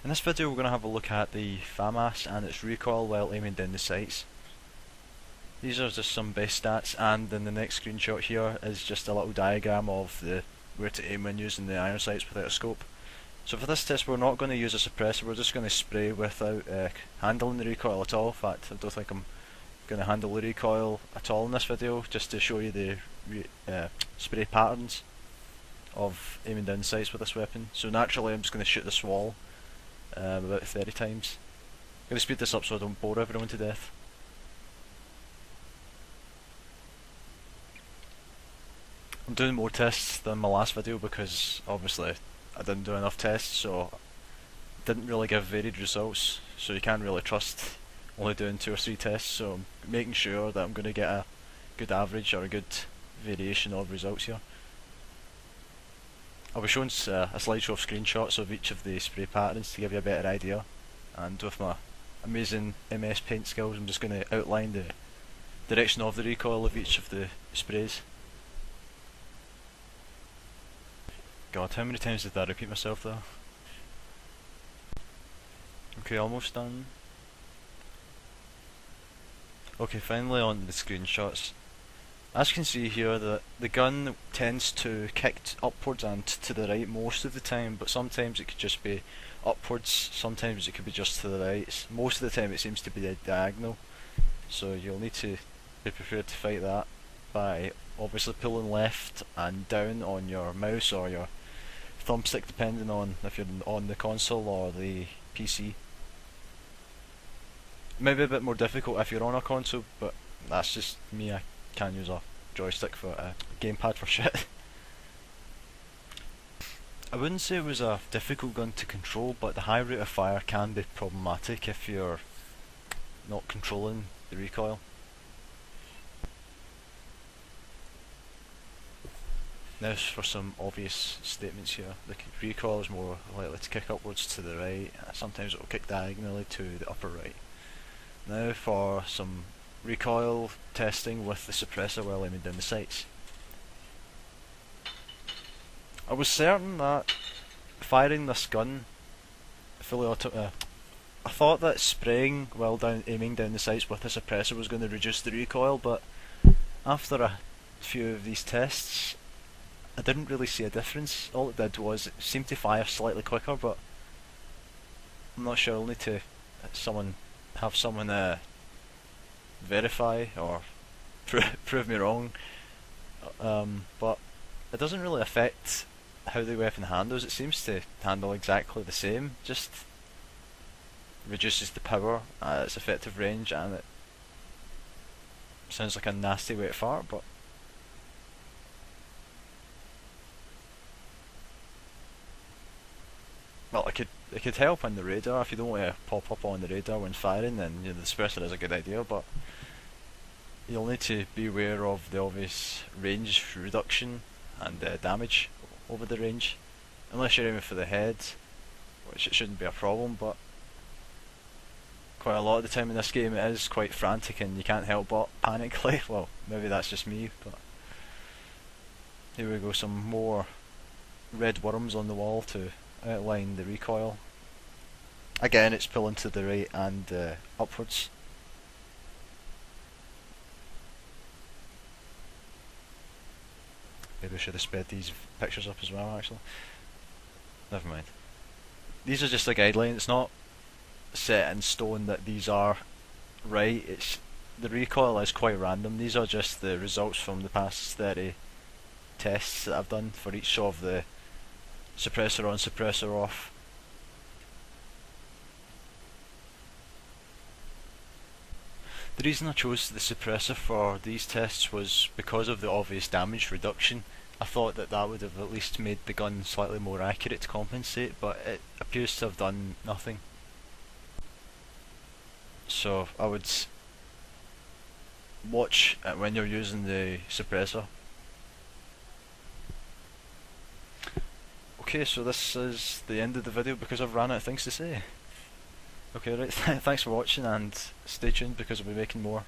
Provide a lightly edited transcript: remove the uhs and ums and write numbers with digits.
In this video we're going to have a look at the Famas and its recoil while aiming down the sights. These are just some base stats, and then the next screenshot here is just a little diagram of where to aim when using the iron sights without a scope. So for this test we're not going to use a suppressor, we're just going to spray without handling the recoil at all. In fact, I don't think I'm going to handle the recoil at all in this video, just to show you the spray patterns of aiming down the sights with this weapon. So naturally I'm just going to shoot this wall about 30 times. I'm going to speed this up so I don't bore everyone to death. I'm doing more tests than my last video because obviously I didn't do enough tests, so didn't really give varied results, so you can't really trust only doing 2 or 3 tests, so I'm making sure that I'm going to get a good average or a good variation of results here. I'll be showing a slideshow of screenshots of each of the spray patterns to give you a better idea, and with my amazing MS Paint skills I'm just going to outline the direction of the recoil of each of the sprays. God, how many times did that repeat myself there? Okay, almost done. Okay, finally on to the screenshots. As you can see here, the gun tends to kick upwards and to the right most of the time, but sometimes it could just be upwards, sometimes it could be just to the right. Most of the time it seems to be a diagonal, so you'll need to be prepared to fight that by obviously pulling left and down on your mouse or your thumbstick, depending on if you're on the console or the PC. Maybe a bit more difficult if you're on a console, but that's just me. I can't use a joystick for a gamepad for shit. I wouldn't say it was a difficult gun to control, but the high rate of fire can be problematic if you're not controlling the recoil. Now for some obvious statements here. The recoil is more likely to kick upwards to the right, sometimes it will kick diagonally to the upper right. Now for some recoil testing with the suppressor while aiming down the sights. I was certain that firing this gun fully I thought that spraying while aiming down the sights with the suppressor was going to reduce the recoil, but after a few of these tests I didn't really see a difference. All it did was it seemed to fire slightly quicker, but I'm not sure. I'll need to have someone verify or prove me wrong, but it doesn't really affect how the weapon handles. It seems to handle exactly the same, just reduces the power at its effective range, and it sounds like a nasty way to fart, but well, it could help on the radar. If you don't want to pop up on the radar when firing, then the suppressor is a good idea, but you'll need to be aware of the obvious range reduction and damage over the range, unless you're aiming for the head, which it shouldn't be a problem, but quite a lot of the time in this game it is quite frantic and you can't help but panic. Well, maybe that's just me, but here we go, some more red worms on the wall to outline the recoil. Again, it's pulling to the right and upwards. Maybe I should have sped these pictures up as well, actually. Never mind. These are just a guideline. It's not set in stone that these are right. The recoil is quite random. These are just the results from the past 30 tests that I've done for each of the suppressor on, suppressor off. The reason I chose the suppressor for these tests was because of the obvious damage reduction. I thought that would have at least made the gun slightly more accurate to compensate, but it appears to have done nothing. So I would watch when you're using the suppressor. Okay, so this is the end of the video because I've ran out of things to say. Okay, right, thanks for watching and stay tuned because I'll be making more.